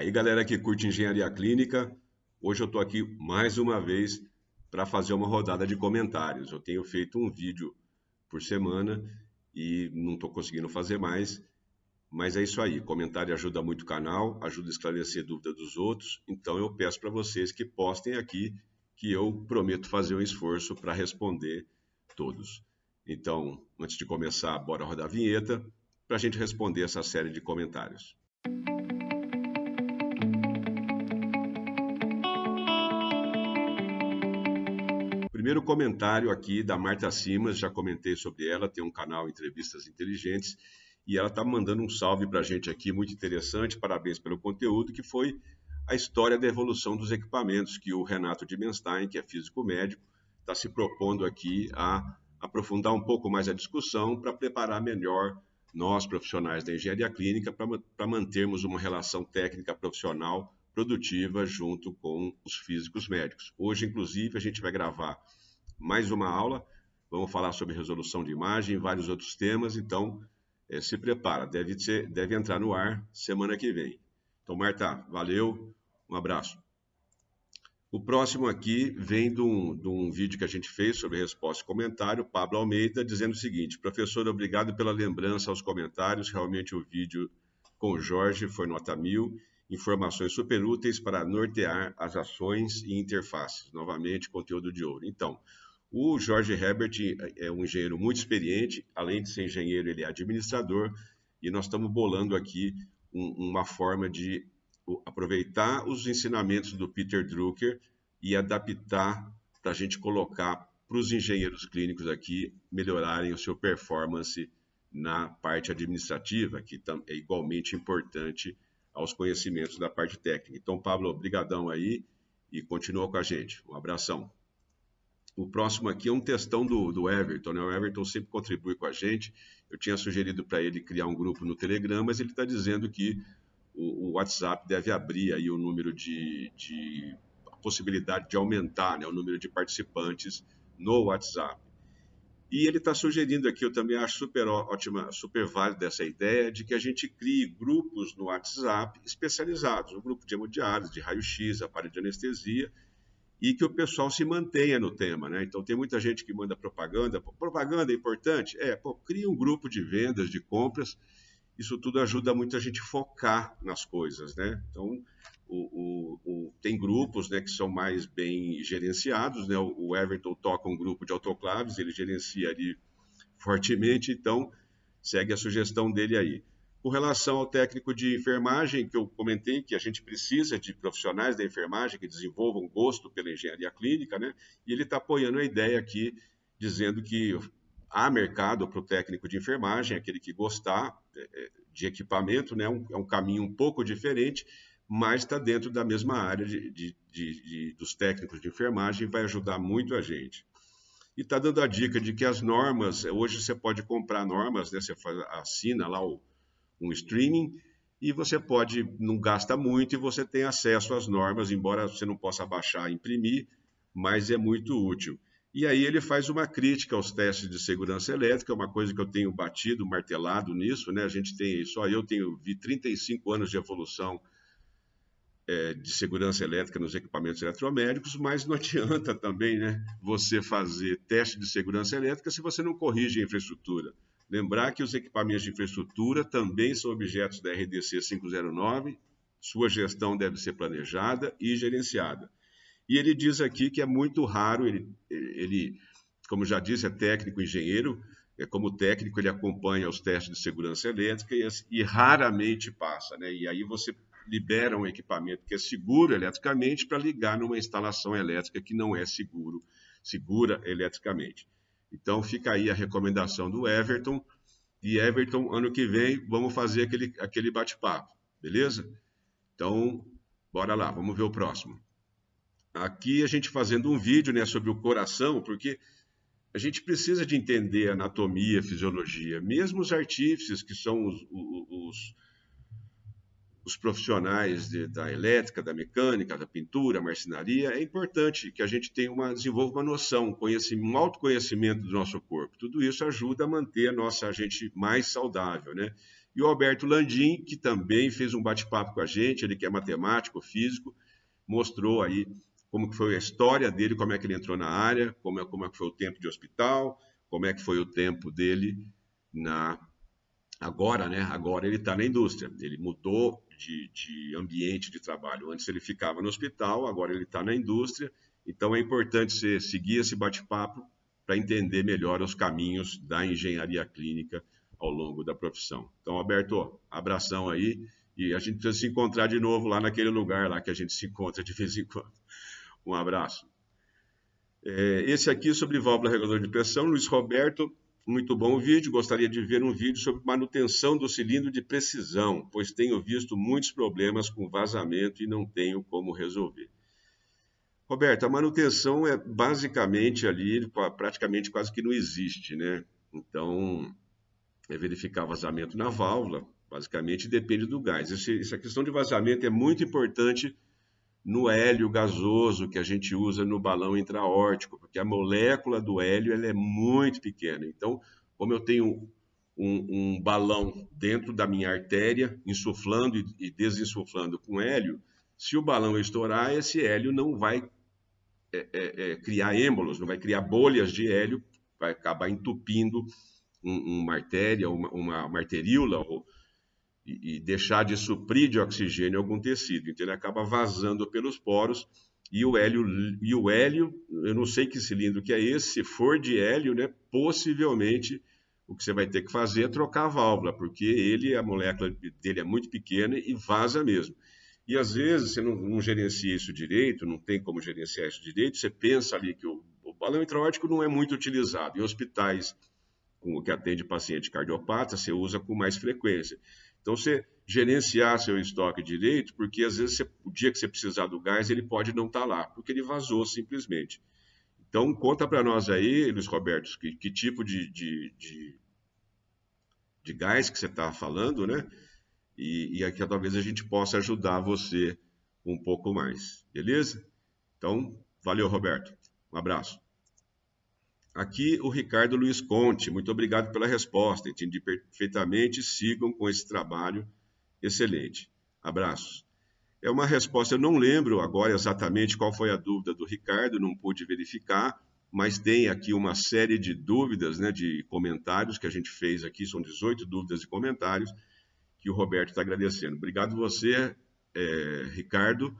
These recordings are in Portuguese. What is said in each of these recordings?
Aí, galera que curte engenharia clínica, hoje eu estou aqui mais uma vez para fazer uma rodada de comentários. Eu tenho feito um vídeo por semana e não estou conseguindo fazer mais, mas é isso aí. Comentário ajuda muito o canal, ajuda a esclarecer dúvidas dos outros. Então eu peço para vocês que postem aqui, que eu prometo fazer um esforço para responder todos. Então, antes de começar, bora rodar a vinheta para a gente responder essa série de comentários. Primeiro comentário aqui da Marta Simas, já comentei sobre ela, tem um canal Entrevistas Inteligentes, e ela está mandando um salve para a gente aqui, muito interessante, parabéns pelo conteúdo, que foi a história da evolução dos equipamentos, que o Renato Dimenstein, que é físico médico, está se propondo aqui a aprofundar um pouco mais a discussão para preparar melhor nós, profissionais da engenharia clínica, para mantermos uma relação técnica profissional produtiva junto com os físicos médicos. Hoje, inclusive, a gente vai gravar mais uma aula, vamos falar sobre resolução de imagem e vários outros temas, então se prepara, deve entrar no ar semana que vem. Então, Marta, valeu, um abraço. O próximo aqui vem de um vídeo que a gente fez sobre resposta e comentário, Pablo Almeida, dizendo o seguinte: professor, obrigado pela lembrança aos comentários, realmente o vídeo com o Jorge foi nota 1000, informações super úteis para nortear as ações e interfaces. Novamente, conteúdo de ouro. Então, o Jorge Herbert é um engenheiro muito experiente, além de ser engenheiro, ele é administrador, e nós estamos bolando aqui uma forma de aproveitar os ensinamentos do Peter Drucker e adaptar para a gente colocar para os engenheiros clínicos aqui melhorarem o seu performance na parte administrativa, que é igualmente importante aos conhecimentos da parte técnica. Então, Pablo, brigadão aí e continua com a gente. Um abração. O próximo aqui é um textão do Everton, né? O Everton sempre contribui com a gente. Eu tinha sugerido para ele criar um grupo no Telegram, mas ele está dizendo que o WhatsApp deve abrir aí o número a possibilidade de aumentar, né, o número de participantes no WhatsApp. E ele está sugerindo aqui, eu também acho super ótima, super válida essa ideia de que a gente crie grupos no WhatsApp especializados, um grupo de hemodiálise, de raio-x, aparelho de anestesia, e que o pessoal se mantenha no tema, né? Então tem muita gente que manda propaganda. Propaganda é importante? Cria um grupo de vendas, de compras. Isso tudo ajuda muito a gente focar nas coisas, né? Então tem grupos, né, que são mais bem gerenciados, né? O Everton toca um grupo de autoclaves, ele gerencia ali fortemente, então segue a sugestão dele aí. Com relação ao técnico de enfermagem, que eu comentei que a gente precisa de profissionais da enfermagem que desenvolvam gosto pela engenharia clínica, né? E ele está apoiando a ideia aqui, dizendo que há mercado para o técnico de enfermagem, aquele que gostar de equipamento, né? É um caminho um pouco diferente, mas está dentro da mesma área dos técnicos de enfermagem e vai ajudar muito a gente. E está dando a dica de que as normas, hoje você pode comprar normas, né? Você assina lá um streaming, e você não gasta muito e você tem acesso às normas, embora você não possa baixar e imprimir, mas é muito útil. E aí ele faz uma crítica aos testes de segurança elétrica, uma coisa que eu tenho batido, martelado nisso, né? Eu tenho 35 anos de evolução de segurança elétrica nos equipamentos eletromédicos, mas não adianta também, né, você fazer teste de segurança elétrica se você não corrige a infraestrutura. Lembrar que os equipamentos de infraestrutura também são objetos da RDC 509, sua gestão deve ser planejada e gerenciada. E ele diz aqui que é muito raro, ele como já disse, é técnico engenheiro, como técnico ele acompanha os testes de segurança elétrica e raramente passa, né? E aí você libera um equipamento que é seguro eletricamente para ligar numa instalação elétrica que não é segura eletricamente. Então fica aí a recomendação do Everton. E Everton, ano que vem, vamos fazer aquele bate-papo, beleza? Então, bora lá, vamos ver o próximo. Aqui a gente fazendo um vídeo, né, sobre o coração, porque a gente precisa de entender anatomia, fisiologia. Mesmo os artífices, que são os profissionais da elétrica, da mecânica, da pintura, marcenaria, é importante que a gente desenvolva uma noção, um autoconhecimento do nosso corpo. Tudo isso ajuda a manter a gente mais saudável, né? E o Alberto Landim, que também fez um bate-papo com a gente, ele que é matemático, físico, mostrou aí como que foi a história dele, como é que ele entrou na área, como é que foi o tempo de hospital, como é que foi o tempo dele na agora, né? Agora ele está na indústria. Ele mudou de ambiente de trabalho. Antes ele ficava no hospital, agora ele está na indústria. Então é importante você seguir esse bate-papo para entender melhor os caminhos da engenharia clínica ao longo da profissão. Então, Alberto, abração aí e a gente precisa se encontrar de novo lá naquele lugar lá que a gente se encontra de vez em quando. Um abraço. Esse aqui sobre válvula reguladora de pressão, Luiz Roberto, muito bom o vídeo. Gostaria de ver um vídeo sobre manutenção do cilindro de precisão, pois tenho visto muitos problemas com vazamento e não tenho como resolver. Roberto, a manutenção é basicamente ali, praticamente quase que não existe, né? Então, é verificar vazamento na válvula, basicamente depende do gás. Essa questão de vazamento é muito importante no hélio gasoso que a gente usa no balão intraórtico, porque a molécula do hélio ela é muito pequena. Então, como eu tenho um balão dentro da minha artéria, insuflando e desinsuflando com hélio, se o balão estourar, esse hélio não vai criar êmbolos, não vai criar bolhas de hélio, vai acabar entupindo uma artéria, uma arteríola, e deixar de suprir de oxigênio algum tecido. Então ele acaba vazando pelos poros e o hélio, eu não sei que cilindro que é esse, se for de hélio, né, possivelmente o que você vai ter que fazer é trocar a válvula, porque a molécula dele é muito pequena e vaza mesmo. E às vezes você não gerencia isso direito, não tem como gerenciar isso direito, você pensa ali que o balão intraórtico não é muito utilizado. Em hospitais que atende paciente cardiopata, você usa com mais frequência. Então, você gerenciar seu estoque direito, porque às vezes o dia que você precisar do gás, ele pode não estar lá, porque ele vazou simplesmente. Então, conta para nós aí, Luiz Roberto, que tipo de gás que você está falando, né? E aqui talvez a gente possa ajudar você um pouco mais, beleza? Então, valeu, Roberto. Um abraço. Aqui o Ricardo Luiz Conte, muito obrigado pela resposta, entendi perfeitamente, sigam com esse trabalho excelente. Abraços. É uma resposta, eu não lembro agora exatamente qual foi a dúvida do Ricardo, não pude verificar, mas tem aqui uma série de dúvidas, né, de comentários que a gente fez aqui, são 18 dúvidas e comentários, que o Roberto está agradecendo. Obrigado você, Ricardo,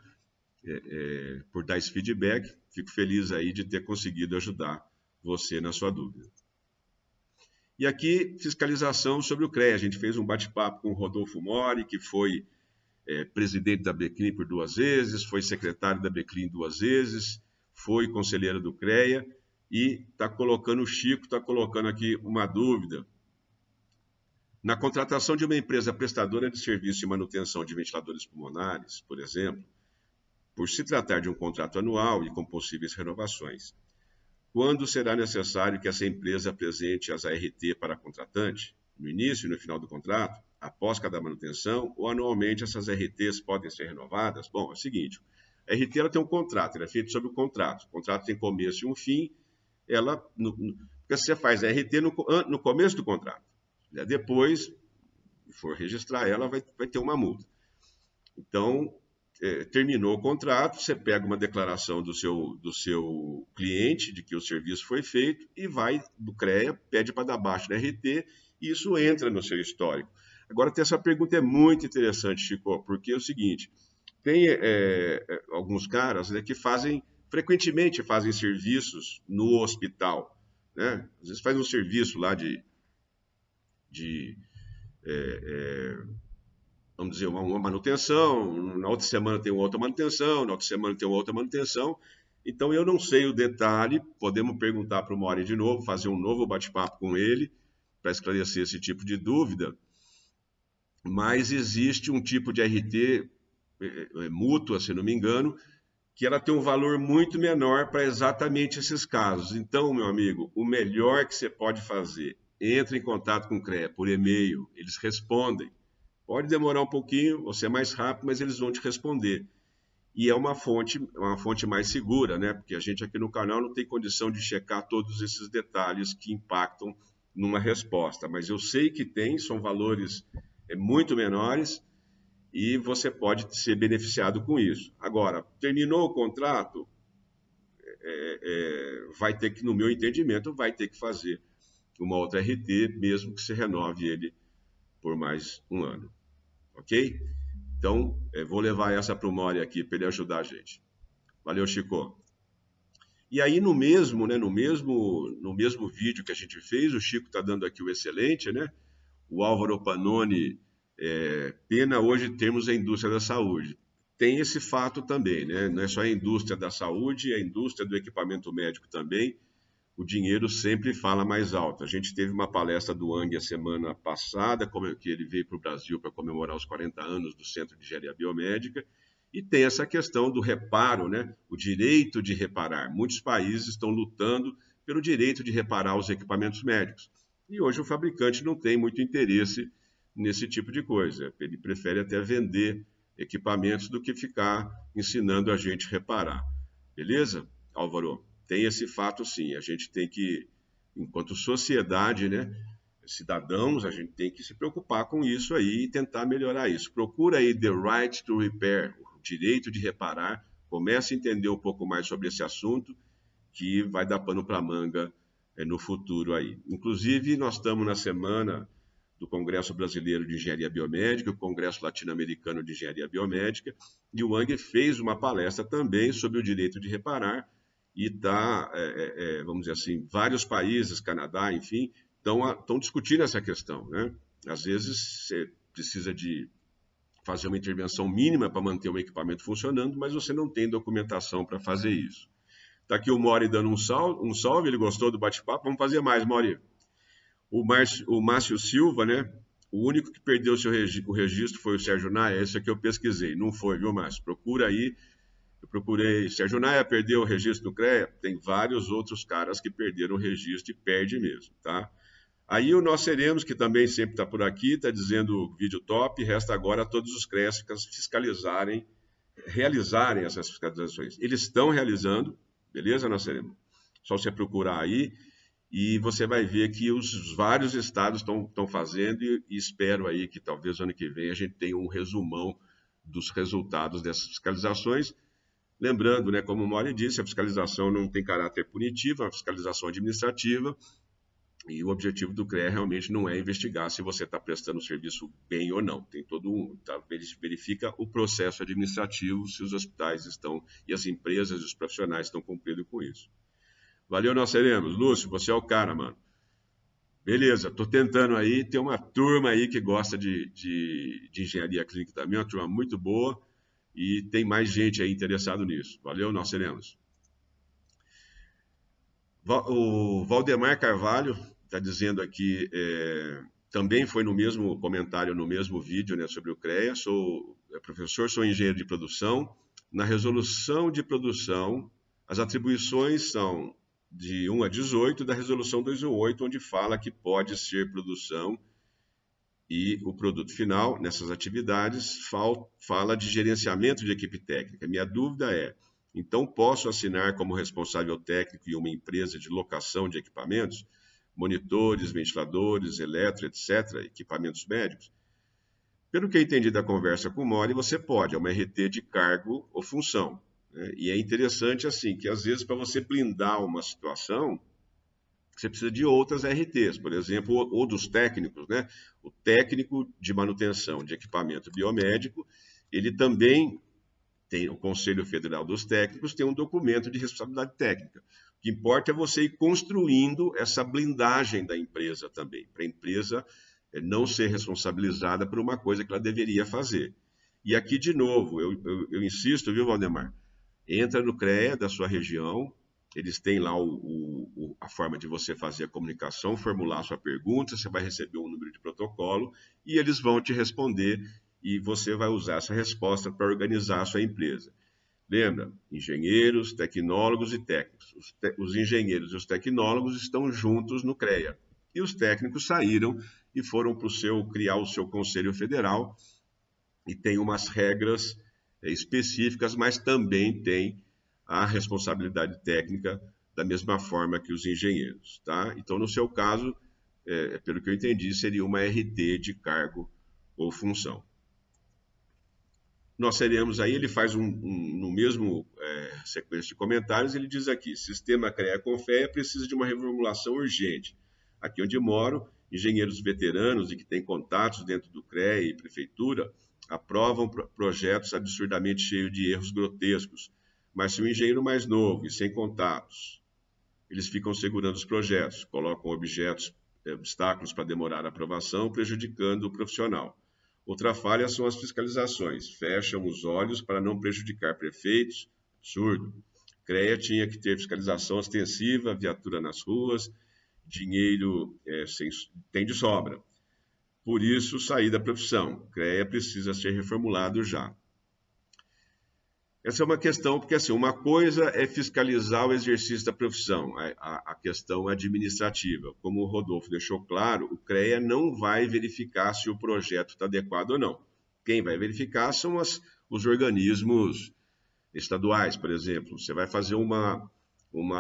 por dar esse feedback, fico feliz aí de ter conseguido ajudar você na sua dúvida. E aqui, fiscalização sobre o CREA. A gente fez um bate-papo com o Rodolfo Mori, que foi presidente da Beclin por 2 vezes, foi secretário da Beclin 2 vezes, foi conselheiro do CREA e o Chico está colocando aqui uma dúvida. Na contratação de uma empresa prestadora de serviço de manutenção de ventiladores pulmonares, por exemplo, por se tratar de um contrato anual e com possíveis renovações, quando será necessário que essa empresa apresente as ART para a contratante? No início e no final do contrato? Após cada manutenção? Ou anualmente essas ARTs podem ser renovadas? Bom, é o seguinte, a ART ela tem um contrato, ela é feita sobre o contrato. O contrato tem começo e um fim, porque você faz a ART no começo do contrato. Depois, se for registrar ela, vai ter uma multa. Então, terminou o contrato, você pega uma declaração do seu cliente de que o serviço foi feito e vai do CREA, pede para dar baixa na RT e isso entra no seu histórico. Agora, essa pergunta é muito interessante, Chico, porque é o seguinte, tem alguns caras, né, que frequentemente fazem serviços no hospital, né? Às vezes faz um serviço lá vamos dizer, uma manutenção, na outra semana tem outra manutenção, na outra semana tem outra manutenção. Então, eu não sei o detalhe, podemos perguntar para o Mori de novo, fazer um novo bate-papo com ele, para esclarecer esse tipo de dúvida, mas existe um tipo de RT mútua, se não me engano, que ela tem um valor muito menor para exatamente esses casos. Então, meu amigo, o melhor que você pode fazer, entre em contato com o CREA por e-mail, eles respondem. Pode demorar um pouquinho, você é mais rápido, mas eles vão te responder. E é uma fonte mais segura, né? Porque a gente aqui no canal não tem condição de checar todos esses detalhes que impactam numa resposta. Mas eu sei que são valores muito menores e você pode ser beneficiado com isso. Agora, terminou o contrato, vai ter que, no meu entendimento, vai ter que fazer uma outra RT, mesmo que se renove ele por mais um ano. Ok? Então, vou levar essa para o Mori aqui, para ele ajudar a gente. Valeu, Chico. E aí, no mesmo vídeo que a gente fez, o Chico está dando aqui o excelente, né? O Álvaro Panoni, pena hoje termos a indústria da saúde. Tem esse fato também, né? Não é só a indústria da saúde, a indústria do equipamento médico também. O dinheiro sempre fala mais alto. A gente teve uma palestra do Ang a semana passada, que ele veio para o Brasil para comemorar os 40 anos do Centro de Engenharia Biomédica, e tem essa questão do reparo, né? O direito de reparar. Muitos países estão lutando pelo direito de reparar os equipamentos médicos. E hoje o fabricante não tem muito interesse nesse tipo de coisa. Ele prefere até vender equipamentos do que ficar ensinando a gente a reparar. Beleza, Álvaro? Tem esse fato sim. A gente tem que, enquanto sociedade, né, cidadãos, a gente tem que se preocupar com isso aí e tentar melhorar isso. Procura aí The Right to Repair, o direito de reparar. Comece a entender um pouco mais sobre esse assunto, que vai dar pano para manga no futuro aí. Inclusive, nós estamos na semana do Congresso Brasileiro de Engenharia Biomédica, o Congresso Latino-Americano de Engenharia Biomédica, e o Ang fez uma palestra também sobre o direito de reparar, e está, vamos dizer assim, vários países, Canadá, enfim, estão discutindo essa questão, né? Às vezes você precisa de fazer uma intervenção mínima para manter o equipamento funcionando, mas você não tem documentação para fazer isso. Está aqui o Mori dando um salve, ele gostou do bate-papo, vamos fazer mais, Mori. O Márcio Silva, né? O único que perdeu o registro foi o Sérgio Naia, esse aqui eu pesquisei, não foi, viu, Márcio? Procura aí. Eu procurei, Sérgio Naia perdeu o registro do CREA, tem vários outros caras que perderam o registro e perde mesmo, tá? Aí o Nós Seremos, que também sempre está por aqui, está dizendo vídeo top, resta agora todos os CREAs realizarem essas fiscalizações. Eles estão realizando, beleza, Nós Seremos? Só você procurar aí e você vai ver que os vários estados estão fazendo e espero aí que talvez ano que vem a gente tenha um resumão dos resultados dessas fiscalizações. Lembrando, né, como o Mori disse, a fiscalização não tem caráter punitivo, é uma fiscalização administrativa, e o objetivo do CREA realmente não é investigar se você está prestando o serviço bem ou não. Tem verifica o processo administrativo, se os hospitais estão, e as empresas e os profissionais estão cumprindo com isso. Valeu, nós seremos. Lúcio, você é o cara, mano. Beleza, estou tentando aí, tem uma turma aí que gosta de engenharia clínica também, uma turma muito boa, e tem mais gente aí interessado nisso. Valeu, nós seremos. O Valdemar Carvalho está dizendo aqui, também foi no mesmo comentário, no mesmo vídeo, né, sobre o CREA, sou professor, sou engenheiro de produção. Na resolução de produção, as atribuições são de 1 a 18 da resolução 218, onde fala que pode ser produção, e o produto final, nessas atividades, fala de gerenciamento de equipe técnica. Minha dúvida é, então posso assinar como responsável técnico em uma empresa de locação de equipamentos, monitores, ventiladores, eletro, etc., equipamentos médicos? Pelo que eu entendi da conversa com o Mori, você pode, é uma RT de cargo ou função, né? E é interessante assim, que às vezes para você blindar uma situação, você precisa de outras RTs, por exemplo, ou dos técnicos, né? O técnico de manutenção de equipamento biomédico, ele também tem o Conselho Federal dos Técnicos, tem um documento de responsabilidade técnica. O que importa é você ir construindo essa blindagem da empresa também, para a empresa não ser responsabilizada por uma coisa que ela deveria fazer. E aqui, de novo, eu insisto, viu, Valdemar? Entra no CREA da sua região, eles têm lá a forma de você fazer a comunicação, formular a sua pergunta, você vai receber um número de protocolo e eles vão te responder e você vai usar essa resposta para organizar a sua empresa. Lembra? Engenheiros, tecnólogos e técnicos. Os engenheiros e os tecnólogos estão juntos no CREA. E os técnicos saíram e foram para criar o seu Conselho Federal e tem umas regras específicas, mas também tem a responsabilidade técnica da mesma forma que os engenheiros, tá? Então, no seu caso, pelo que eu entendi, seria uma RT de cargo ou função. Nós teremos aí, ele faz no mesmo sequência de comentários, ele diz aqui, sistema CREA-CONFEA precisa de uma reformulação urgente. Aqui onde moro, engenheiros veteranos e que têm contatos dentro do CREA e prefeitura aprovam projetos absurdamente cheios de erros grotescos. Mas se o engenheiro mais novo e sem contatos, eles ficam segurando os projetos, colocam obstáculos para demorar a aprovação, prejudicando o profissional. Outra falha são as fiscalizações. Fecham os olhos para não prejudicar prefeitos. Absurdo. CREA tinha que ter fiscalização ostensiva, viatura nas ruas, dinheiro tem de sobra. Por isso, sair da profissão. CREA precisa ser reformulado já. Essa é uma questão, porque assim, uma coisa é fiscalizar o exercício da profissão, a questão administrativa. Como o Rodolfo deixou claro, o CREA não vai verificar se o projeto está adequado ou não. Quem vai verificar são os organismos estaduais, por exemplo. Você vai fazer uma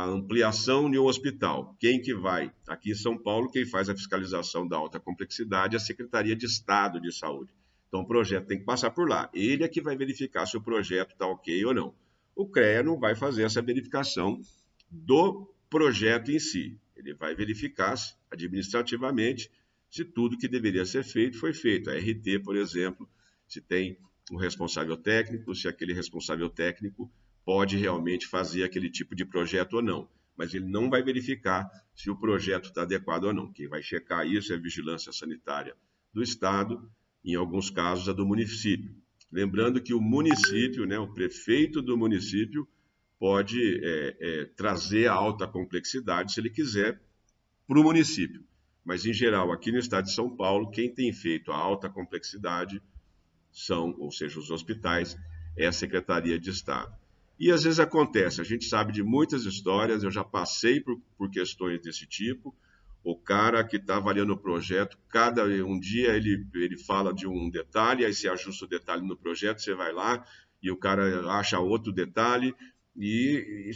ampliação de um hospital. Quem que vai? Aqui em São Paulo, quem faz a fiscalização da alta complexidade é a Secretaria de Estado de Saúde. Então, o projeto tem que passar por lá. Ele é que vai verificar se o projeto está ok ou não. O CREA não vai fazer essa verificação do projeto em si. Ele vai verificar administrativamente se tudo que deveria ser feito foi feito. A RT, por exemplo, se tem um responsável técnico, se aquele responsável técnico pode realmente fazer aquele tipo de projeto ou não. Mas ele não vai verificar se o projeto está adequado ou não. Quem vai checar isso é a Vigilância Sanitária do Estado, em alguns casos a do município. Lembrando que o município, né, o prefeito do município, pode trazer a alta complexidade, se ele quiser, para o município. Mas, em geral, aqui no estado de São Paulo, quem tem feito a alta complexidade ou seja, os hospitais, é a Secretaria de Estado. E às vezes acontece, a gente sabe de muitas histórias, eu já passei por questões desse tipo. O cara que está avaliando o projeto, um dia ele fala de um detalhe, aí você ajusta o detalhe no projeto, você vai lá e o cara acha outro detalhe e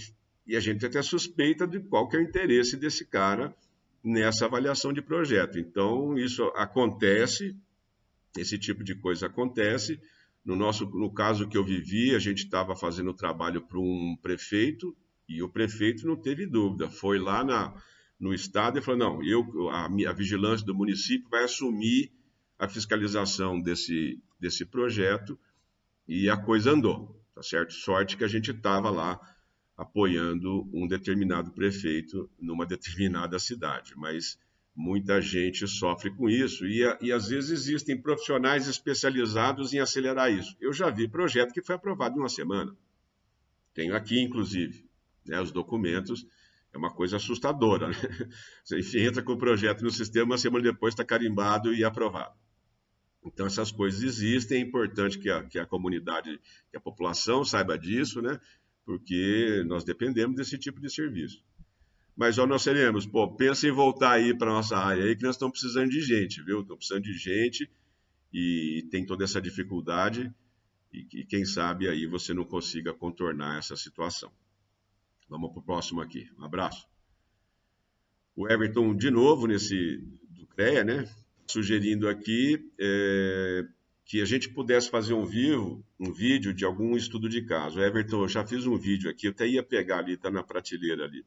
a gente até suspeita de qual que é o interesse desse cara nessa avaliação de projeto. Então, isso acontece, esse tipo de coisa acontece. No caso que eu vivi, a gente estava fazendo trabalho para um prefeito e o prefeito não teve dúvida, foi lá no estado e falou, não, a vigilância do município vai assumir a fiscalização desse projeto e a coisa andou, tá certo? Sorte que a gente estava lá apoiando um determinado prefeito numa determinada cidade, mas muita gente sofre com isso e às vezes existem profissionais especializados em acelerar isso. Eu já vi projeto que foi aprovado em uma semana. Tenho aqui, inclusive, né, os documentos. É uma coisa assustadora, né? Você entra com o projeto no sistema, uma semana depois está carimbado e aprovado. Então, essas coisas existem, é importante que a comunidade, que a população saiba disso, né? Porque nós dependemos desse tipo de serviço. Mas nós seremos, pensa em voltar aí para a nossa área aí, que nós estamos precisando de gente, viu? Estamos precisando de gente e tem toda essa dificuldade e quem sabe aí você não consiga contornar essa situação. Vamos para o próximo aqui. Um abraço. O Everton, de novo, do CREA, né? Sugerindo aqui que a gente pudesse fazer um vídeo de algum estudo de caso. Everton, eu já fiz um vídeo aqui, eu até ia pegar ali, está na prateleira ali.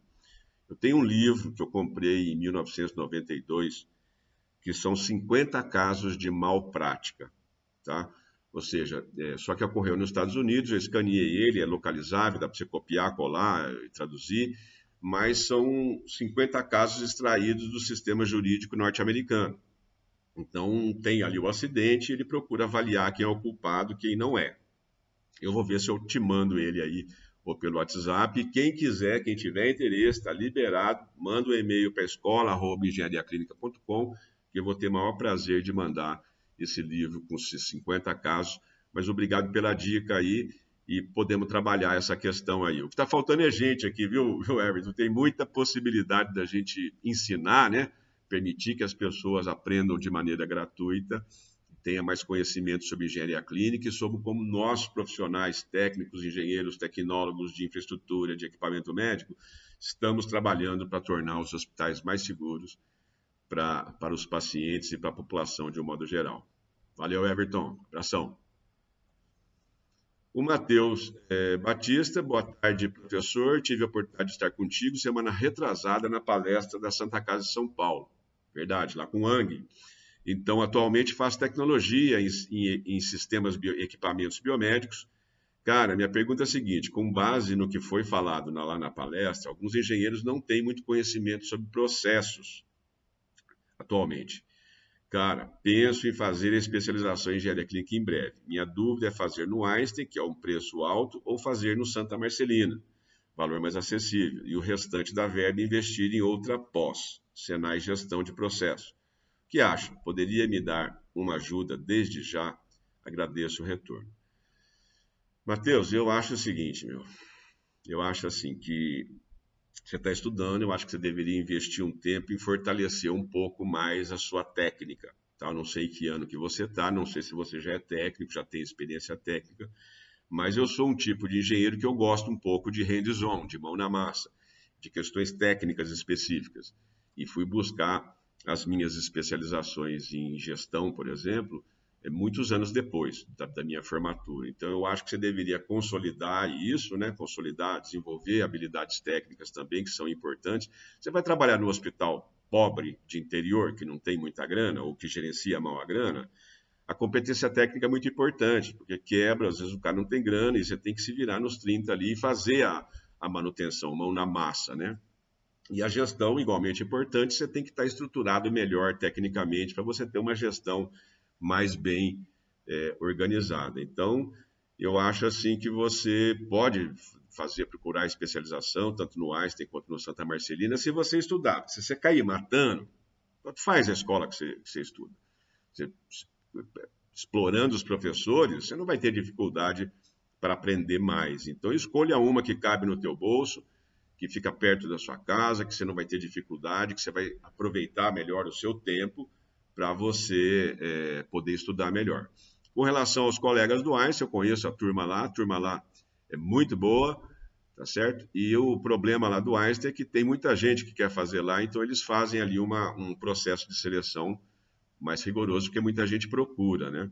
Eu tenho um livro que eu comprei em 1992, que são 50 casos de malprática, tá? Ou seja, só que ocorreu nos Estados Unidos, eu escaneei ele, é localizável, dá para você copiar, colar e traduzir, mas são 50 casos extraídos do sistema jurídico norte-americano. Então, tem ali o acidente e ele procura avaliar quem é o culpado e quem não é. Eu vou ver se eu te mando ele aí, ou pelo WhatsApp. Quem quiser, quem tiver interesse, está liberado, manda um e-mail para escola@engenhariaclinica.com, que eu vou ter o maior prazer de mandar esse livro com esses 50 casos. Mas obrigado pela dica aí e podemos trabalhar essa questão aí. O que está faltando é gente aqui, viu, Everton? Tem muita possibilidade da gente ensinar, né? Permitir que as pessoas aprendam de maneira gratuita, tenha mais conhecimento sobre engenharia clínica e sobre como nós, profissionais técnicos, engenheiros, tecnólogos de infraestrutura, de equipamento médico, estamos trabalhando para tornar os hospitais mais seguros para os pacientes e para a população de um modo geral. Valeu, Everton. Abração. O Matheus Batista, boa tarde, professor. Tive a oportunidade de estar contigo semana retrasada na palestra da Santa Casa de São Paulo. Verdade, lá com o Ang. Então, atualmente faço tecnologia em sistemas, equipamentos biomédicos. Cara, minha pergunta é a seguinte: com base no que foi falado lá na palestra, alguns engenheiros não têm muito conhecimento sobre processos atualmente. Cara, penso em fazer a especialização em engenharia clínica em breve. Minha dúvida é fazer no Einstein, que é um preço alto, ou fazer no Santa Marcelina, valor mais acessível, e o restante da verba investir em outra pós, Senai Gestão de Processo. O que acha? Poderia me dar uma ajuda desde já? Agradeço o retorno. Matheus, eu acho o seguinte, eu acho assim que você está estudando, eu acho que você deveria investir um tempo em fortalecer um pouco mais a sua técnica. Tá? Eu não sei que ano que você está, não sei se você já é técnico, já tem experiência técnica, mas eu sou um tipo de engenheiro que eu gosto um pouco de hands-on, de mão na massa, de questões técnicas específicas. E fui buscar as minhas especializações em gestão, por exemplo, muitos anos depois da minha formatura. Então, eu acho que você deveria consolidar isso, né? Consolidar, desenvolver habilidades técnicas também, que são importantes. Você vai trabalhar no hospital pobre de interior, que não tem muita grana, ou que gerencia mal a grana, a competência técnica é muito importante, porque quebra, às vezes o cara não tem grana, e você tem que se virar nos 30 ali e fazer a manutenção, mão na massa, né? E a gestão, igualmente importante, você tem que estar estruturado melhor tecnicamente para você ter uma gestão mais bem organizada. Então, eu acho assim que você pode procurar especialização, tanto no Einstein quanto no Santa Marcelina, se você estudar. Se você cair matando, tanto faz a escola que você estuda. Você, explorando os professores, você não vai ter dificuldade para aprender mais. Então, escolha uma que cabe no teu bolso, que fica perto da sua casa, que você não vai ter dificuldade, que você vai aproveitar melhor o seu tempo para você poder estudar melhor. Com relação aos colegas do Einstein, eu conheço a turma lá é muito boa, tá certo? E o problema lá do Einstein é que tem muita gente que quer fazer lá, então eles fazem ali um processo de seleção mais rigoroso, porque muita gente procura, né?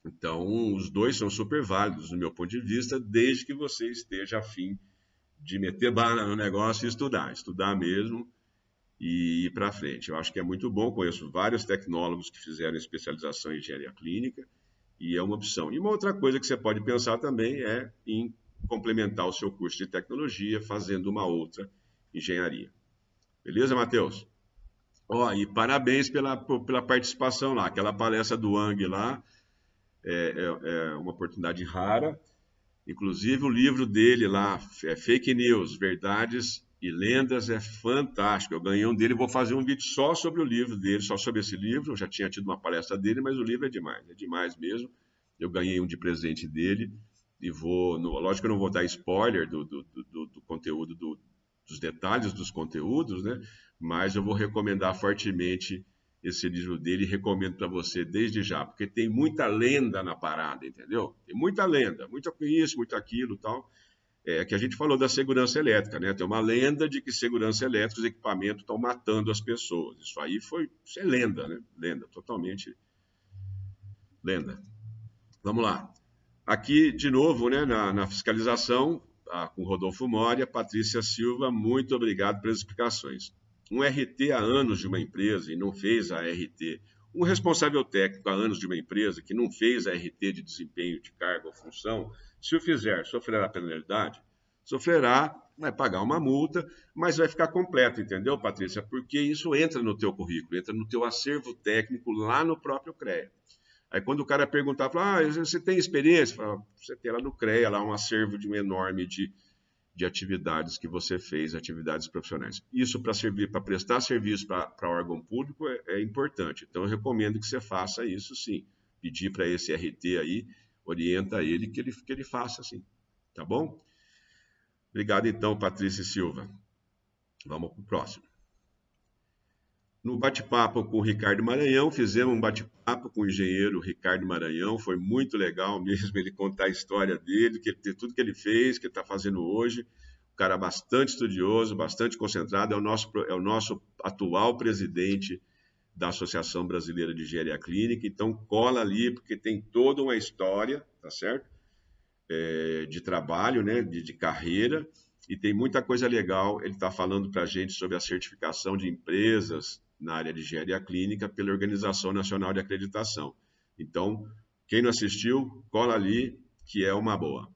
Então, os dois são super válidos, no meu ponto de vista, desde que você esteja afim de meter bala no negócio e estudar mesmo e ir para frente. Eu acho que é muito bom, conheço vários tecnólogos que fizeram especialização em engenharia clínica e é uma opção. E uma outra coisa que você pode pensar também é em complementar o seu curso de tecnologia fazendo uma outra engenharia. Beleza, Matheus? Ó, e parabéns pela participação lá. Aquela palestra do Ang lá é uma oportunidade rara. Inclusive, o livro dele lá, Fake News, Verdades e Lendas, é fantástico. Eu ganhei um dele, vou fazer um vídeo só sobre o livro dele, só sobre esse livro. Eu já tinha tido uma palestra dele, mas o livro é demais mesmo. Eu ganhei um de presente dele e lógico que eu não vou dar spoiler do conteúdo, dos detalhes dos conteúdos, né? Mas eu vou recomendar fortemente esse livro dele e recomendo para você desde já, porque tem muita lenda na parada, entendeu? Tem muita lenda, muito isso, muito aquilo e tal. É que a gente falou da segurança elétrica, né? Tem uma lenda de que segurança elétrica, os equipamentos estão matando as pessoas. Isso é lenda, né? Lenda, totalmente lenda. Vamos lá. Aqui, de novo, né, na fiscalização, com Rodolfo Moria, Patrícia Silva, muito obrigado pelas explicações. Um RT há anos de uma empresa e não fez a RT, um responsável técnico há anos de uma empresa que não fez a RT de desempenho de cargo ou função, se o fizer, sofrerá penalidade? Sofrerá, vai pagar uma multa, mas vai ficar completo, entendeu, Patrícia? Porque isso entra no teu currículo, entra no teu acervo técnico lá no próprio CREA. Aí quando o cara perguntar, fala, você tem experiência? Fala, você tem lá no CREA, lá um acervo de um enorme de atividades que você fez, atividades profissionais. Isso para servir, para prestar serviço para órgão público é importante. Então eu recomendo que você faça isso sim. Pedir para esse RT aí, orienta ele que ele faça assim. Tá bom? Obrigado então, Patrícia Silva. Vamos para o próximo. No bate-papo com o Ricardo Maranhão, fizemos um bate-papo com o engenheiro Ricardo Maranhão, foi muito legal mesmo ele contar a história dele, tudo que ele fez, que ele está fazendo hoje. Um cara bastante estudioso, bastante concentrado, é o nosso atual presidente da Associação Brasileira de Engenharia Clínica, então cola ali, porque tem toda uma história, tá certo? De trabalho, né? de carreira, e tem muita coisa legal. Ele está falando para a gente sobre a certificação de empresas na área de engenharia clínica pela Organização Nacional de Acreditação. Então, quem não assistiu, cola ali, que é uma boa.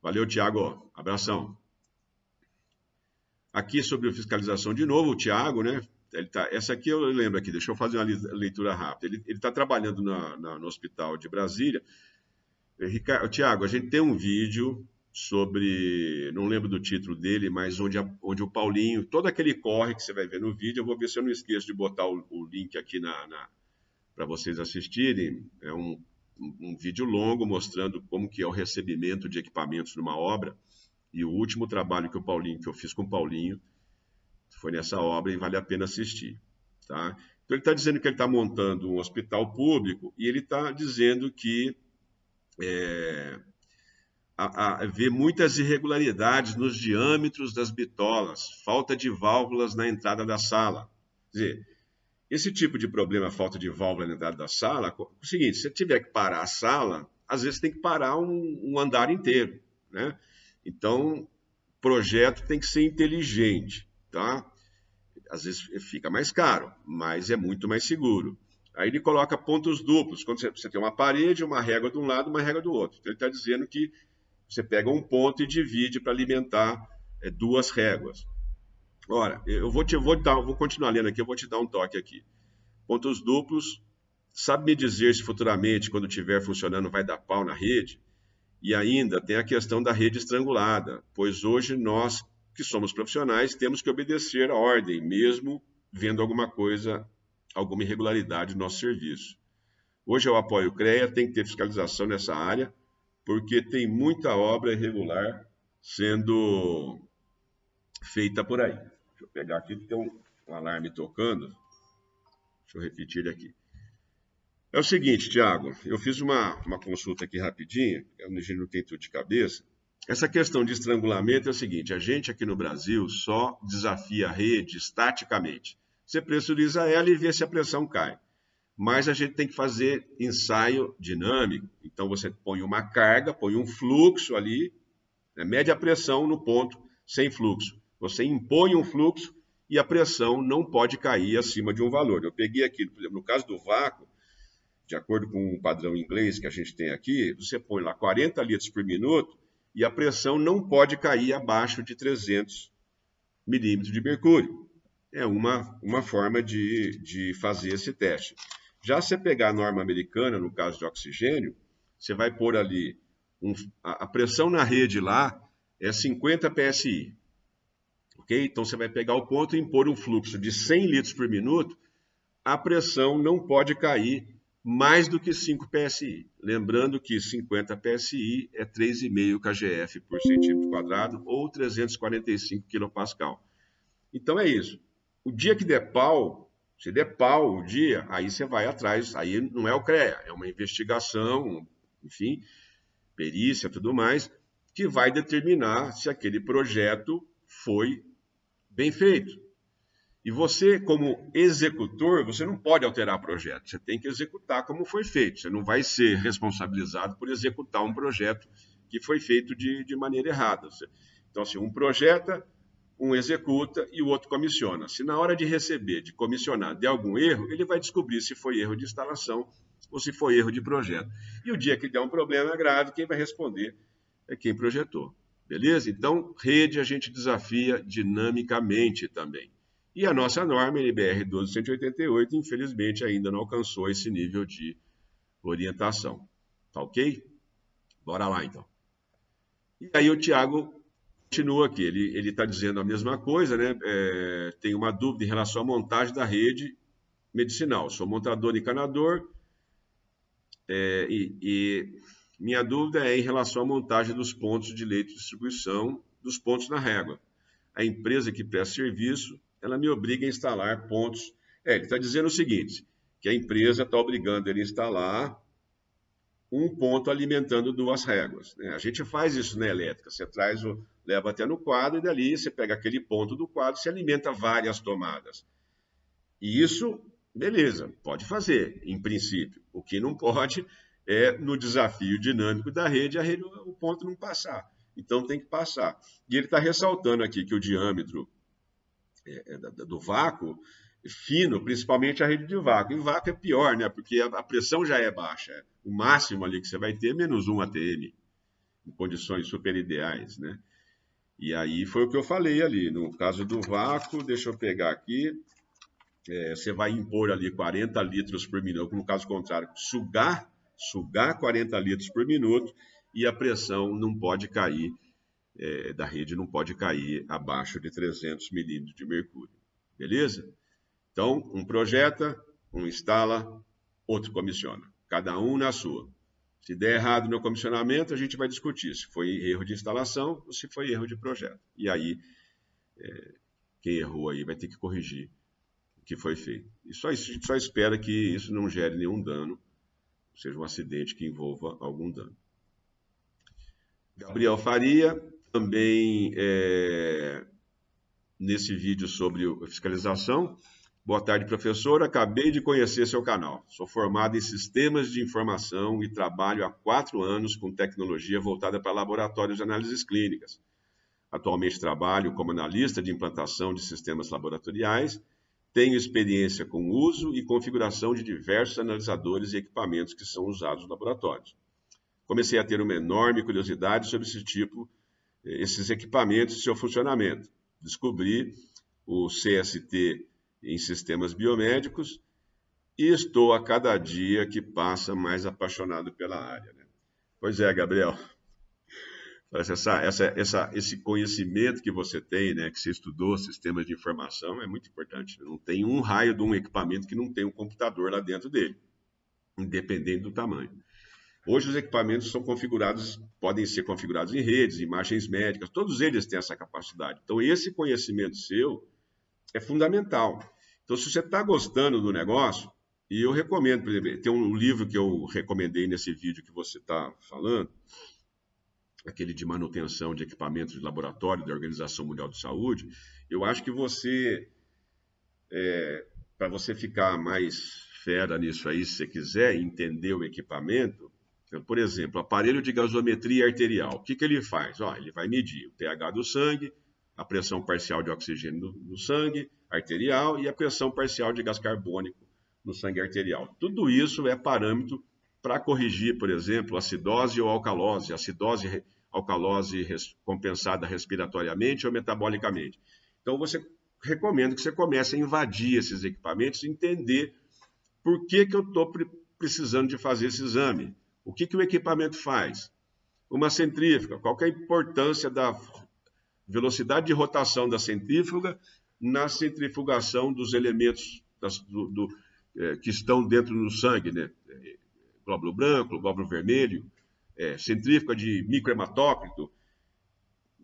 Valeu, Tiago. Abração. Aqui sobre a fiscalização de novo, o Tiago, né? Essa aqui eu lembro aqui, deixa eu fazer uma leitura rápida. Ele está trabalhando no Hospital de Brasília. Tiago, a gente tem um vídeo sobre, não lembro do título dele, mas onde o Paulinho, todo aquele corre que você vai ver no vídeo, eu vou ver se eu não esqueço de botar o link aqui para vocês assistirem. É um vídeo longo mostrando como que é o recebimento de equipamentos numa obra, e o último trabalho que eu fiz com o Paulinho foi nessa obra e vale a pena assistir, tá? Então ele está dizendo que ele está montando um hospital público e ele está dizendo que vê muitas irregularidades nos diâmetros das bitolas, falta de válvulas na entrada da sala. Quer dizer, esse tipo de problema, falta de válvula na entrada da sala, é o seguinte: se você tiver que parar a sala, às vezes tem que parar um andar inteiro, né? Então, o projeto tem que ser inteligente, tá? Às vezes fica mais caro, mas é muito mais seguro. Aí ele coloca pontos duplos, quando você tem uma parede, uma régua de um lado, uma régua do outro. Então ele está dizendo que você pega um ponto e divide para alimentar duas réguas. Ora, eu vou continuar lendo aqui, eu vou te dar um toque aqui. Pontos duplos, sabe me dizer se futuramente, quando estiver funcionando, vai dar pau na rede? E ainda tem a questão da rede estrangulada, pois hoje nós, que somos profissionais, temos que obedecer a ordem, mesmo vendo alguma coisa, alguma irregularidade no nosso serviço. Hoje eu apoio o CREA, tem que ter fiscalização nessa área, porque tem muita obra irregular sendo feita por aí. Deixa eu pegar aqui, tem um alarme tocando. Deixa eu repetir aqui. É o seguinte, Tiago, eu fiz uma consulta aqui rapidinha, a gente não tem tudo de cabeça. Essa questão de estrangulamento é o seguinte: a gente aqui no Brasil só desafia a rede estaticamente. Você pressuriza ela e vê se a pressão cai. Mas a gente tem que fazer ensaio dinâmico. Então você põe uma carga, põe um fluxo ali, né, mede a pressão no ponto sem fluxo. Você impõe um fluxo e a pressão não pode cair acima de um valor. Eu peguei aqui, por exemplo, no caso do vácuo, de acordo com o padrão inglês que a gente tem aqui, você põe lá 40 litros por minuto e a pressão não pode cair abaixo de 300 milímetros de mercúrio. É uma forma de fazer esse teste. Já se você pegar a norma americana, no caso de oxigênio, você vai pôr ali, a pressão na rede lá é 50 psi. Okay? Então você vai pegar o ponto e impor um fluxo de 100 litros por minuto, a pressão não pode cair mais do que 5 psi. Lembrando que 50 psi é 3,5 kgf por centímetro quadrado ou 345 kPa. Então é isso. O dia que der pau, se der pau o dia, aí você vai atrás. Aí não é o CREA, é uma investigação, enfim, perícia, tudo mais, que vai determinar se aquele projeto foi bem feito. E você, como executor, você não pode alterar o projeto. Você tem que executar como foi feito. Você não vai ser responsabilizado por executar um projeto que foi feito de maneira errada. Então, assim, um projeta, um executa e o outro comissiona. Se na hora de receber, de comissionar, der algum erro, ele vai descobrir se foi erro de instalação ou se foi erro de projeto. E o dia que der um problema grave, quem vai responder é quem projetou. Beleza? Então, rede a gente desafia dinamicamente também. E a nossa norma, NBR 12188, infelizmente ainda não alcançou esse nível de orientação. Tá ok? Bora lá, então. E aí o Tiago continua aqui. Ele está dizendo a mesma coisa, né? Tem uma dúvida em relação à montagem da rede medicinal. Sou montador e encanador e minha dúvida é em relação à montagem dos pontos de leite de distribuição, dos pontos na régua. A empresa que presta serviço, ela me obriga a instalar pontos. Ele está dizendo o seguinte, que a empresa está obrigando ele a instalar um ponto alimentando duas réguas. A gente faz isso na elétrica, você leva até no quadro e dali você pega aquele ponto do quadro e você alimenta várias tomadas. E isso Beleza, pode fazer, em princípio. O que não pode é, no desafio dinâmico da rede, o ponto não passar. Então tem que passar. E ele está ressaltando aqui que o diâmetro do vácuo fino, principalmente a rede de vácuo. E o vácuo é pior, né? Porque a pressão já é baixa. O máximo ali que você vai ter é menos 1 atm, em condições super ideais, né? E aí foi o que eu falei ali. No caso do vácuo, deixa eu pegar aqui. Você vai impor ali 40 litros por minuto, no caso contrário, sugar 40 litros por minuto e a pressão não pode cair, da rede não pode cair abaixo de 300 milímetros de mercúrio. Beleza? Então, um projeta, um instala, outro comissiona. Cada um na sua. Se der errado no comissionamento, a gente vai discutir se foi erro de instalação ou se foi erro de projeto. E aí, quem errou aí vai ter que corrigir o que foi feito. E a gente só espera que isso não gere nenhum dano, ou seja, um acidente que envolva algum dano. Gabriel Faria, também nesse vídeo sobre fiscalização. Boa tarde, professor. Acabei de conhecer seu canal. Sou formado em sistemas de informação e trabalho há 4 anos com tecnologia voltada para laboratórios de análises clínicas. Atualmente trabalho como analista de implantação de sistemas laboratoriais. Tenho experiência com o uso e configuração de diversos analisadores e equipamentos que são usados nos laboratórios. Comecei a ter uma enorme curiosidade sobre esses equipamentos e seu funcionamento. Descobri o CST em sistemas biomédicos e estou a cada dia que passa mais apaixonado pela área, né? Pois é, Gabriel. Esse conhecimento que você tem, né, que você estudou sistemas de informação, é muito importante. Não tem um raio de um equipamento que não tem um computador lá dentro dele, independente do tamanho. Hoje os equipamentos são configurados, podem ser configurados em redes, imagens médicas, todos eles têm essa capacidade. Então esse conhecimento seu é fundamental. Então se você está gostando do negócio, e eu recomendo, por exemplo, tem um livro que eu recomendei nesse vídeo que você está falando, aquele de manutenção de equipamentos de laboratório da Organização Mundial de Saúde. Eu acho que para você ficar mais fera nisso aí, se você quiser entender o equipamento, por exemplo, aparelho de gasometria arterial, o que ele faz? Ele vai medir o pH do sangue, a pressão parcial de oxigênio no sangue arterial e a pressão parcial de gás carbônico no sangue arterial. Tudo isso é parâmetro para corrigir, por exemplo, acidose ou alcalose, alcalose compensada respiratoriamente ou metabolicamente. Então, recomendo que você comece a invadir esses equipamentos e entender por que eu estou precisando de fazer esse exame. O que o equipamento faz? Uma centrífuga, qual que é a importância da velocidade de rotação da centrífuga na centrifugação dos elementos que estão dentro do sangue, né? Glóbulo branco, glóbulo vermelho, centrífuga de microhematócrito.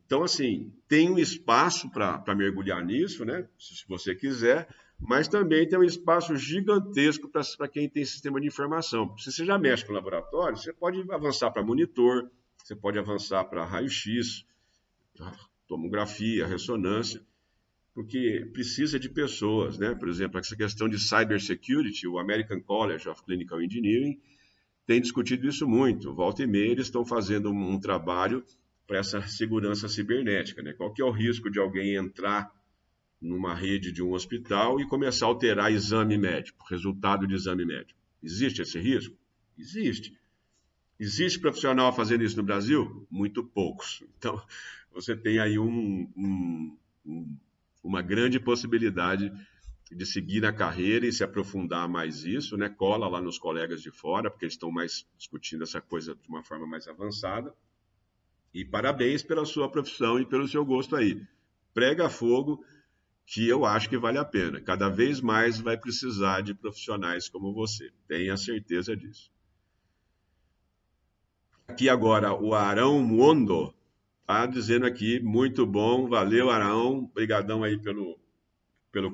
Então, assim, tem um espaço para mergulhar nisso, né? Se você quiser, mas também tem um espaço gigantesco para quem tem sistema de informação. Se você já mexe com laboratório, você pode avançar para monitor, você pode avançar para raio-x, tomografia, ressonância, porque precisa de pessoas, né? Por exemplo, essa questão de cybersecurity, o American College of Clinical Engineering tem discutido isso muito. Volta e meia eles estão fazendo um trabalho para essa segurança cibernética, né? Qual que é o risco de alguém entrar numa rede de um hospital e começar a alterar exame médico, resultado de exame médico? Existe esse risco? Existe. Existe profissional fazendo isso no Brasil? Muito poucos. Então, você tem aí uma grande possibilidade de seguir na carreira e se aprofundar mais isso, né? Cola lá nos colegas de fora, porque eles estão mais discutindo essa coisa de uma forma mais avançada. E parabéns pela sua profissão e pelo seu gosto aí. Prega fogo, que eu acho que vale a pena. Cada vez mais vai precisar de profissionais como você. Tenha certeza disso. Aqui agora o Arão Mondo está dizendo aqui, muito bom, valeu Arão, obrigadão aí pelo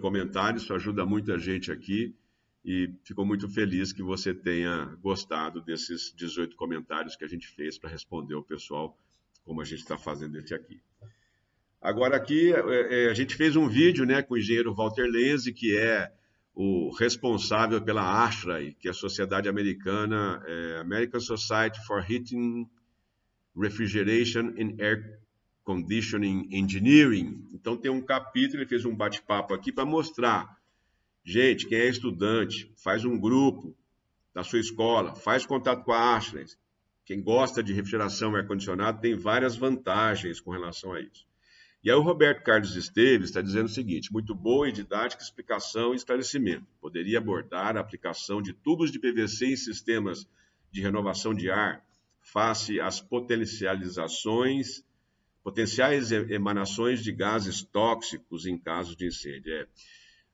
comentário, isso ajuda muita gente aqui e ficou muito feliz que você tenha gostado desses 18 comentários que a gente fez para responder o pessoal, como a gente está fazendo esse aqui. Agora aqui, a gente fez um vídeo, né, com o engenheiro Walter Lenzi, que é o responsável pela ASHRAE, que é a Sociedade Americana, American Society for Heating, Refrigeration and Air Conditioning Engineering. Então tem um capítulo, ele fez um bate-papo aqui para mostrar, gente, quem é estudante, faz um grupo da sua escola, faz contato com a ASHRAE. Quem gosta de refrigeração e ar-condicionado tem várias vantagens com relação a isso. E aí o Roberto Carlos Esteves está dizendo o seguinte: muito boa e didática explicação e esclarecimento. Poderia abordar a aplicação de tubos de PVC em sistemas de renovação de ar face às potenciais emanações de gases tóxicos em caso de incêndio.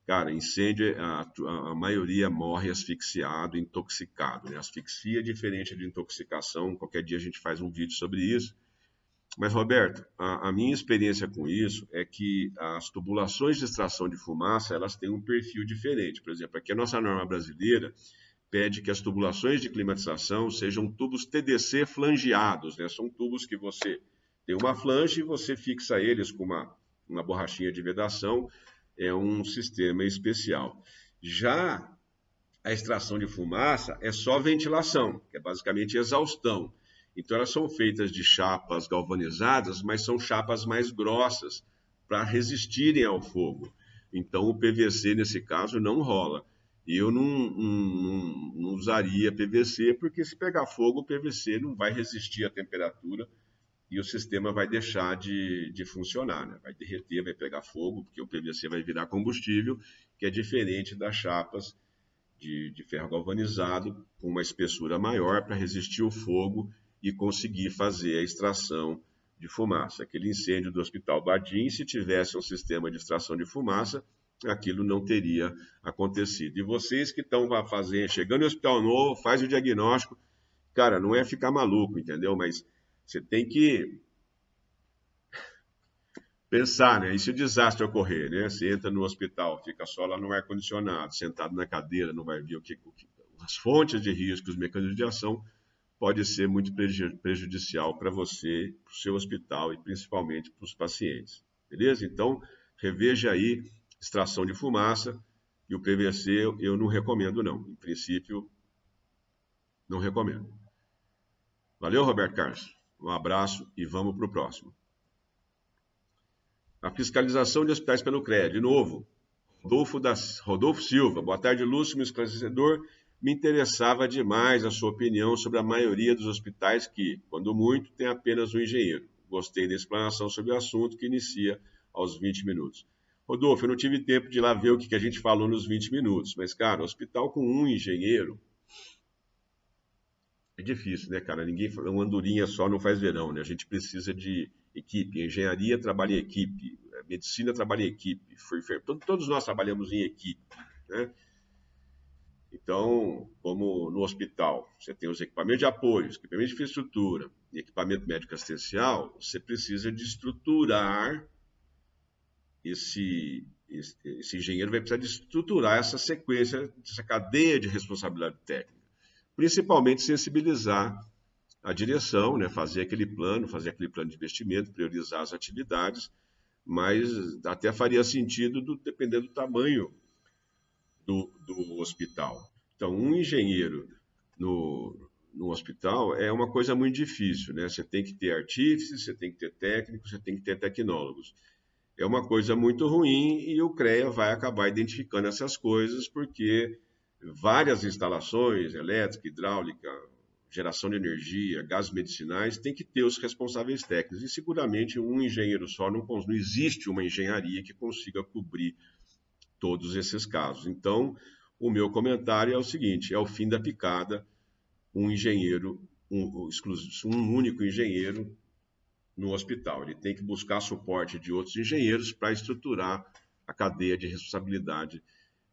Cara, incêndio, a maioria morre asfixiado, intoxicado, né? Asfixia é diferente de intoxicação, qualquer dia a gente faz um vídeo sobre isso. Mas, Roberto, a minha experiência com isso é que as tubulações de extração de fumaça, elas têm um perfil diferente. Por exemplo, aqui a nossa norma brasileira pede que as tubulações de climatização sejam tubos TDC flangeados, né? São tubos que você tem uma flange e você fixa eles com uma borrachinha de vedação, é um sistema especial. Já a extração de fumaça é só ventilação, que é basicamente exaustão. Então, elas são feitas de chapas galvanizadas, mas são chapas mais grossas para resistirem ao fogo. Então, o PVC, nesse caso, não rola. E eu não usaria PVC, porque se pegar fogo, o PVC não vai resistir à temperatura e o sistema vai deixar de funcionar, né? Vai derreter, vai pegar fogo, porque o PVC vai virar combustível, que é diferente das chapas de ferro galvanizado, com uma espessura maior para resistir o fogo e conseguir fazer a extração de fumaça. Aquele incêndio do Hospital Badim, se tivesse um sistema de extração de fumaça, aquilo não teria acontecido. E vocês que estão chegando no Hospital Novo, faz o diagnóstico, cara, não é ficar maluco, entendeu? Mas você tem que pensar, né? E se o desastre ocorrer, né? Você entra no hospital, fica só lá no ar-condicionado, sentado na cadeira, não vai ver as fontes de risco, os mecanismos de ação, pode ser muito prejudicial para você, para o seu hospital e principalmente para os pacientes. Beleza? Então, reveja aí extração de fumaça e o PVC eu não recomendo não. Em princípio, não recomendo. Valeu, Roberto Carlos. Um abraço e vamos para o próximo. A fiscalização de hospitais pelo CREA. De novo, Rodolfo Silva. Boa tarde, Lúcio, meu esclarecedor. Me interessava demais a sua opinião sobre a maioria dos hospitais que, quando muito, tem apenas um engenheiro. Gostei da explanação sobre o assunto que inicia aos 20 minutos. Rodolfo, eu não tive tempo de ir lá ver o que a gente falou nos 20 minutos, mas, cara, hospital com um engenheiro é difícil, né, cara? Uma andorinha só não faz verão, né? A gente precisa de equipe. A engenharia trabalha em equipe, a medicina trabalha em equipe, todos nós trabalhamos em equipe, né? Então, como no hospital, você tem os equipamentos de apoio, os equipamentos de infraestrutura e equipamento médico assistencial, você precisa de estruturar esse engenheiro vai precisar de estruturar essa sequência, essa cadeia de responsabilidade técnica. Principalmente sensibilizar a direção, né? Fazer aquele plano de investimento, priorizar as atividades, mas até faria sentido dependendo do tamanho do hospital. Então, um engenheiro no hospital é uma coisa muito difícil, né? Você tem que ter artífices, você tem que ter técnicos, você tem que ter tecnólogos. É uma coisa muito ruim e o CREA vai acabar identificando essas coisas porque várias instalações, elétrica, hidráulica, geração de energia, gases medicinais, tem que ter os responsáveis técnicos. E seguramente um engenheiro só não existe uma engenharia que consiga cobrir todos esses casos. Então, o meu comentário é o seguinte: é o fim da picada, um único engenheiro no hospital. Ele tem que buscar suporte de outros engenheiros para estruturar a cadeia de responsabilidade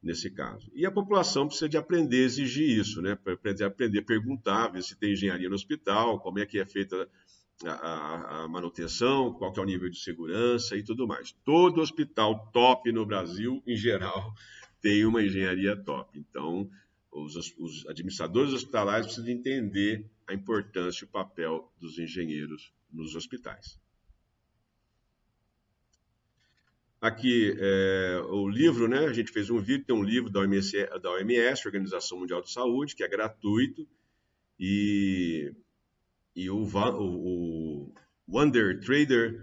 nesse caso. E a população precisa de aprender a exigir isso, né? Para aprender a perguntar, ver se tem engenharia no hospital, como é que é feita a manutenção, qual que é o nível de segurança e tudo mais. Todo hospital top no Brasil, em geral, tem uma engenharia top. Então, os administradores hospitalares precisam entender a importância e o papel dos engenheiros nos hospitais. Aqui o livro, né? A gente fez um vídeo, tem um livro da OMS, Organização Mundial de Saúde, que é gratuito, e, o Wonder Trader,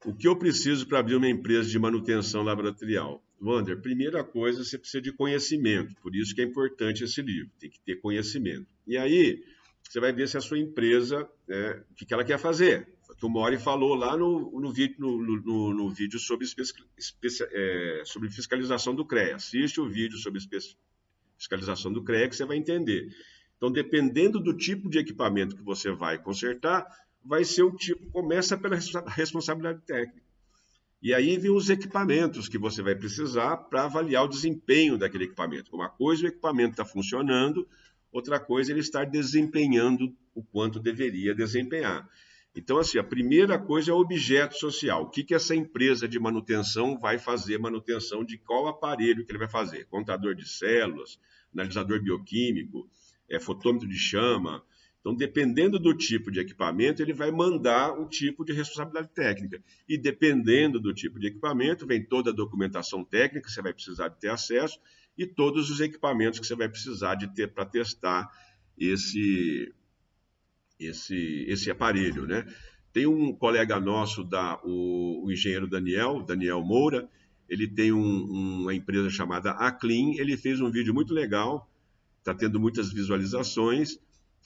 o que eu preciso para abrir uma empresa de manutenção laboratorial? Wander, primeira coisa, você precisa de conhecimento, por isso que é importante esse livro, tem que ter conhecimento. E aí, você vai ver se a sua empresa, o que ela quer fazer. O Mori falou lá no vídeo sobre, sobre fiscalização do CREA. Assiste o vídeo sobre fiscalização do CREA que você vai entender. Então, dependendo do tipo de equipamento que você vai consertar, vai ser o tipo, começa pela responsabilidade técnica. E aí vem os equipamentos que você vai precisar para avaliar o desempenho daquele equipamento. Uma coisa o equipamento está funcionando, outra coisa ele estar desempenhando o quanto deveria desempenhar. Então, assim, a primeira coisa é o objeto social. O que essa empresa de manutenção vai fazer? Manutenção de qual aparelho que ele vai fazer? Contador de células, analisador bioquímico, fotômetro de chama. Então, dependendo do tipo de equipamento, ele vai mandar um tipo de responsabilidade técnica. E dependendo do tipo de equipamento, vem toda a documentação técnica que você vai precisar de ter acesso e todos os equipamentos que você vai precisar de ter para testar esse aparelho, né? Tem um colega nosso, o engenheiro Daniel Moura, ele tem uma empresa chamada Aclean, ele fez um vídeo muito legal, está tendo muitas visualizações,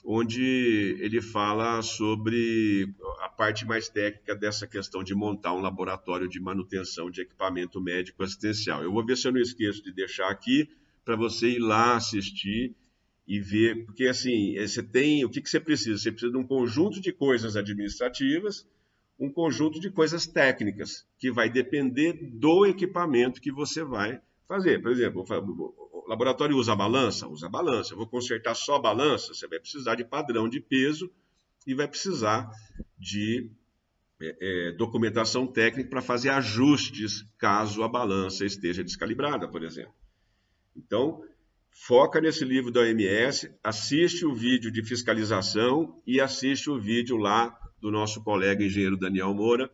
onde ele fala sobre a parte mais técnica dessa questão de montar um laboratório de manutenção de equipamento médico assistencial. Eu vou ver se eu não esqueço de deixar aqui para você ir lá assistir e ver, porque assim, você tem, o que você precisa? Você precisa de um conjunto de coisas administrativas, um conjunto de coisas técnicas, que vai depender do equipamento que você vai fazer. Por exemplo, o laboratório usa balança? Usa balança. Eu vou consertar só a balança? Você vai precisar de padrão de peso e vai precisar de documentação técnica para fazer ajustes caso a balança esteja descalibrada, por exemplo. Então, foca nesse livro da OMS, assiste o vídeo de fiscalização e assiste o vídeo lá do nosso colega engenheiro Daniel Moura,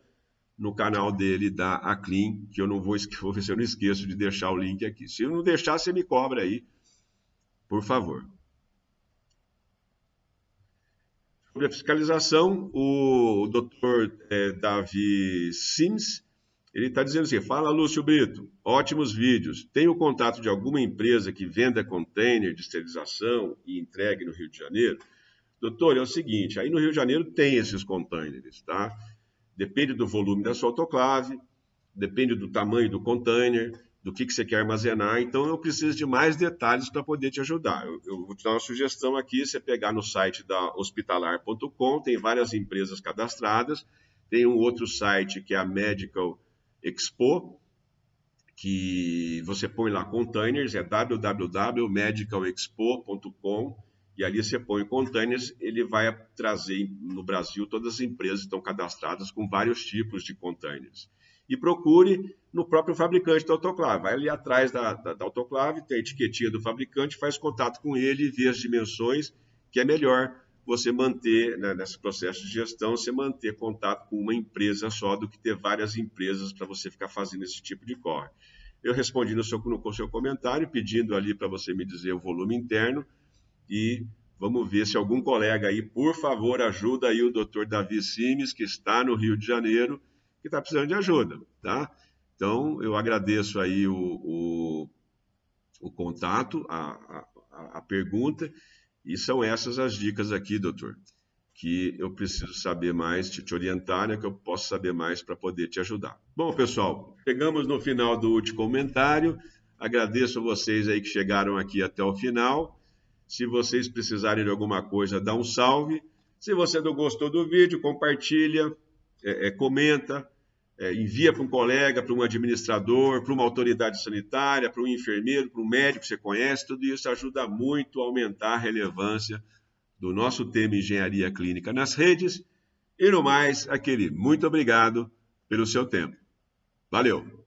no canal dele da Aclean, que eu não vou ver se eu não esqueço de deixar o link aqui. Se eu não deixar, você me cobra aí, por favor. Sobre a fiscalização, o Dr. Davi Sims, ele está dizendo assim, fala Lúcio Brito, ótimos vídeos. Tem o contato de alguma empresa que venda container de esterilização e entregue no Rio de Janeiro? Doutor, é o seguinte, aí no Rio de Janeiro tem esses containers, tá? Depende do volume da sua autoclave, depende do tamanho do container, do que você quer armazenar. Então, eu preciso de mais detalhes para poder te ajudar. Eu vou te dar uma sugestão aqui, você pegar no site da hospitalar.com, tem várias empresas cadastradas, tem um outro site que é a Medical Expo, que você põe lá containers, é www.medicalexpo.com, e ali você põe containers, ele vai trazer no Brasil todas as empresas que estão cadastradas com vários tipos de containers. E procure no próprio fabricante da autoclave. Vai ali atrás da autoclave, tem a etiquetinha do fabricante, faz contato com ele e vê as dimensões, que é melhor você manter, né, nesse processo de gestão, você manter contato com uma empresa só do que ter várias empresas para você ficar fazendo esse tipo de corre. Eu respondi no seu comentário, pedindo ali para você me dizer o volume interno e vamos ver se algum colega aí, por favor, ajuda aí o Dr. Davi Simes, que está no Rio de Janeiro, que está precisando de ajuda, tá? Então, eu agradeço aí o contato, a pergunta, e são essas as dicas aqui, doutor, que eu preciso saber mais, te orientar, né, que eu posso saber mais para poder te ajudar. Bom, pessoal, chegamos no final do último comentário, agradeço a vocês aí que chegaram aqui até o final. Se vocês precisarem de alguma coisa, dá um salve. Se você não gostou do vídeo, compartilha, comenta, envia para um colega, para um administrador, para uma autoridade sanitária, para um enfermeiro, para um médico que você conhece. Tudo isso ajuda muito a aumentar a relevância do nosso tema Engenharia Clínica nas redes. E no mais, aquele muito obrigado pelo seu tempo. Valeu!